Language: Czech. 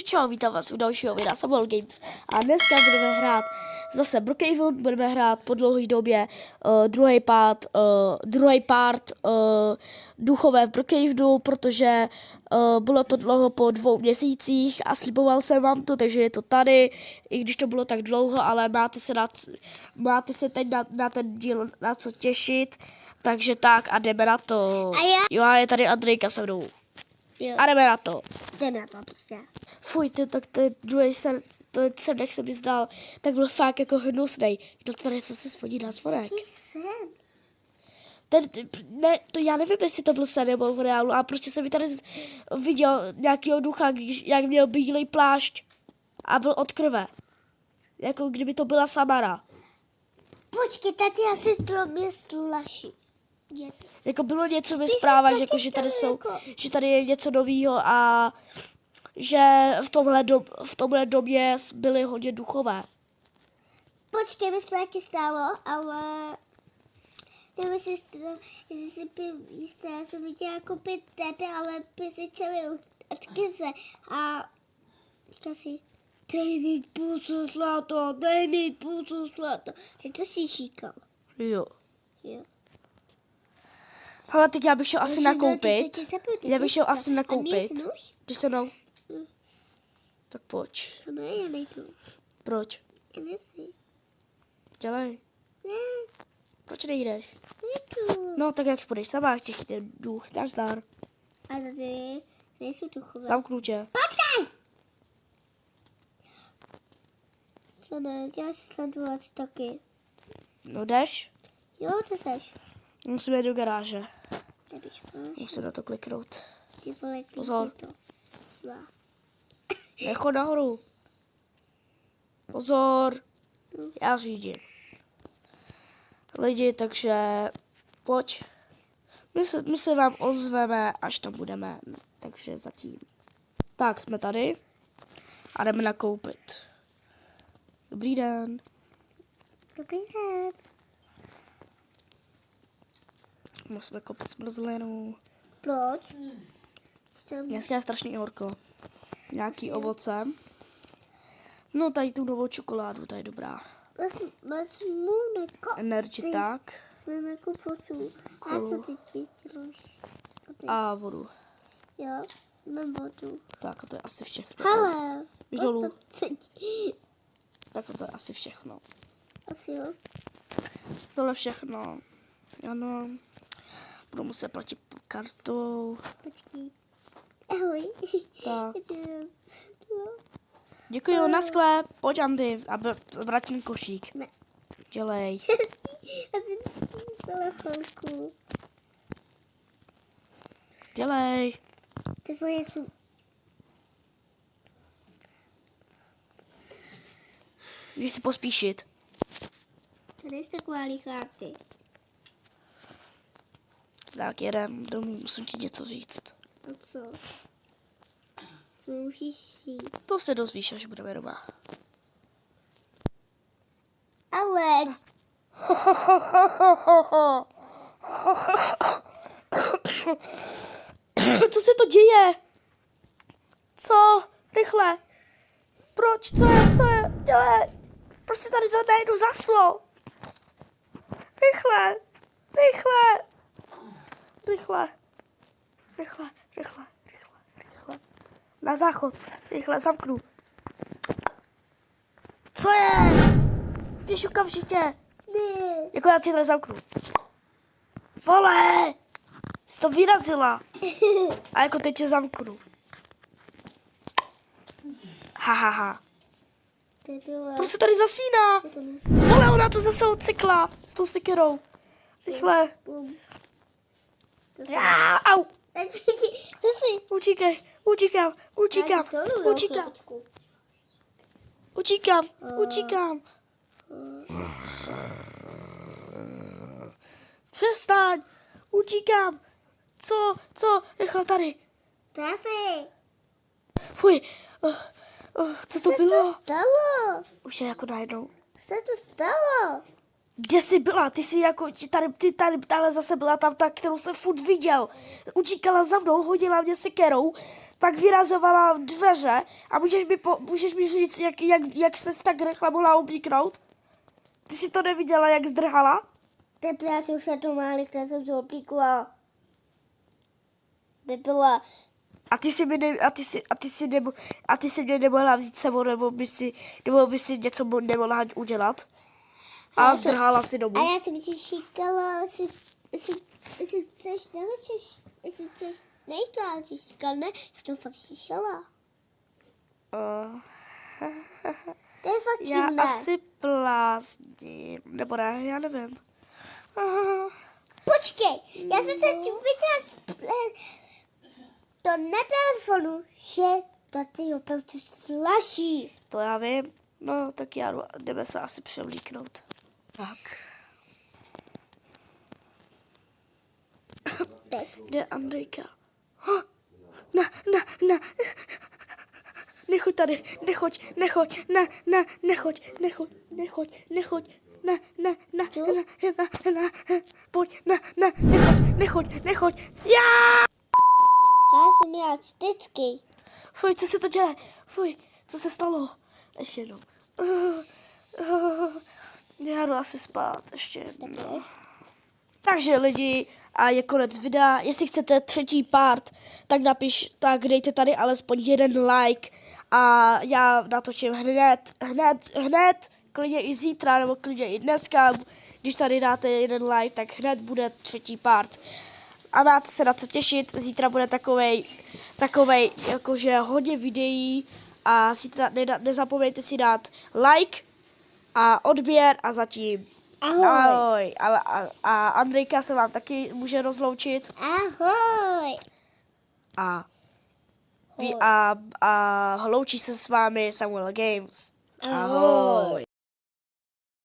Čau, vítám vás u dalšího videa Samuel Games a dneska budeme hrát zase Brookhaven, budeme hrát po dlouhé době druhý part duchové v Brookhavenu, protože bylo to dlouho po 2 měsících a sliboval jsem vám to, takže je to tady, i když to bylo tak dlouho, ale máte se teď na ten díl na co těšit, takže tak a jdeme na to. Jo, a je tady Andrejka se mnou. Jo. A jdeme na to. Jdeme na to prostě. Fuj, to je druhý sen, to je sen, jak se mi zdál, tak byl fakt jako hnusnej. Kdo tady co se spodí na zvonek? Jaký sen? To já nevím, jestli to byl sen nebo v reálu, a prostě jsem mi tady viděl nějakýho ducha, jak měl bílej plášť a byl od krve. Jako kdyby to byla Samara. Počkej, tady asi to mě slaší. Jako bylo něco ve zprávách, jako, že tady je něco novýho a že v tomhle domě byly hodně duchové. Počkej, mi to taky stálo, ale nevím, jestli si jistě, já jsem viděla koupit tebe, ale přesvědčili od kyze a říkal si, dej mi pusu zlato, dej mi pusu zlato. Ty to si říkal. Jo. Jo. Ale teď já bych šel asi nakoupit. Já bych šel asi A nakoupit. měl nůž? Když se mnou? Tak pojď. To ne, já nejdu. Proč? Já nechci. Dělej. Ne, Proč nejdeš? nejdu. No tak jak půjdeš sama, těch ten duch, nazdar. A tady nejsou duchové. Zamknu tě. Počkej! Co ne, já si sledovat taky. No jdeš? Jo, to seš. Musíme jít do garáže. Nebýš Musím na to kliknout. Ty vole, Pozor. klikni to. Dva. Nechod nahoru. Pozor. Já řídím. Lidi, takže pojď. My se vám ozveme, až tam budeme. Takže zatím. Tak, jsme tady. A jdeme nakoupit. Dobrý den. Dobrý den. Musíme koupit zmrzlinu. Proč? Dneska je strašný horko. Nějaký ovoce. No tady tu novou čokoládu, ta je dobrá. Vezmu neko. Energy tak. Jsme jako fotu. A co ty děláš? A vodu. Jo, mám vodu. Tak a to je asi všechno. Hele. Běž dolů. Sedí. Tak a to je asi všechno. Asi jo. Tohle všechno. Ano. Budu muset platit kartou. Počkej. Ahoj. Tak. Děkuji, na sklep. Pojď Andy, a vrátím košík. Ne. Dělej. Asi dala chvilku. Dělej. Ty vole, jak jsem... Můžeš si pospíšit. Tady jste taková lichárty. Tak jedem domů, musím ti něco říct. A co? To musíš jít. To se dozvíš, až budeme doma. Ale... Co se to děje? Co? Rychle. Proč? Co je? Dělej. Proč se tady najednou zaslo? Rychle. Rychle. Rychle. Rychle. Rychle. Rychle. Rychle. Na záchod. Rychle, zamknu. Co je? Běž okamžitě. Ne. Jako já tě nezamknu. Vole! Jsi to vyrazila. A jako teď tě zamknu. Ha. Ty vole. Proč se tady zasíná? Vole, ona to zase odsekla. S tou sekerou. Rychle. Bum. Au. Zase. Utíkám. Přestaň. Utíkám. Co? Rychle tady. Trafy. Fuj. Co to bylo? Co stalo? Už je jako najednou. Co to stalo? Kde jsi byla? Ty jsi jako, tahle zase byla tam ta, kterou jsem furt viděl. Utíkala za mnou, hodila mě sekerou, pak vyrazovala dveře a můžeš mi říct, jak ses tak rychle mohla obniknout? Ty jsi to neviděla, jak zdrhala? Teple, já jsem šla to máli, která jsem se oblíkla. Nebyla. A ty si mě nemohla vzít sebou, nebo by si něco nemohla udělat? A zdrhala si domů. A já jsem ti říkala, jestli chceš, jestli chceš nejít, ale jsi říkal, ne, já jsem fakt slyšela. To je fakt Já divné. asi blázním, nebo ne, já nevím. Počkej, já jsem teď viděla to na telefonu, že to ty opravdu slaží. To já vím. No, tak já jdeme se asi převlíknout. Tak. Kde je Andrejka? Ne. Nechoď tady, nechoď, nechoď. Pojď, nechoď. Já! Já jsem měla vždycky. Fuj, co se to děje? Fuj, co se stalo? Ještě jednou. Já jdu asi spát, ještě jednou. Takže lidi, a je konec videa. Jestli chcete třetí part, tak dejte tady alespoň jeden like a já natočím hned, klidně i zítra, nebo klidně i dneska. Když tady dáte jeden like, tak hned bude třetí part. A máte se na to těšit, zítra bude takovej jakože hodně videí a zítra nezapomeňte si dát like a odběr a zatím. Ahoj. A Andrejka se vám taky může rozloučit. Ahoj. A loučí se s vámi Samuel Games. Ahoj.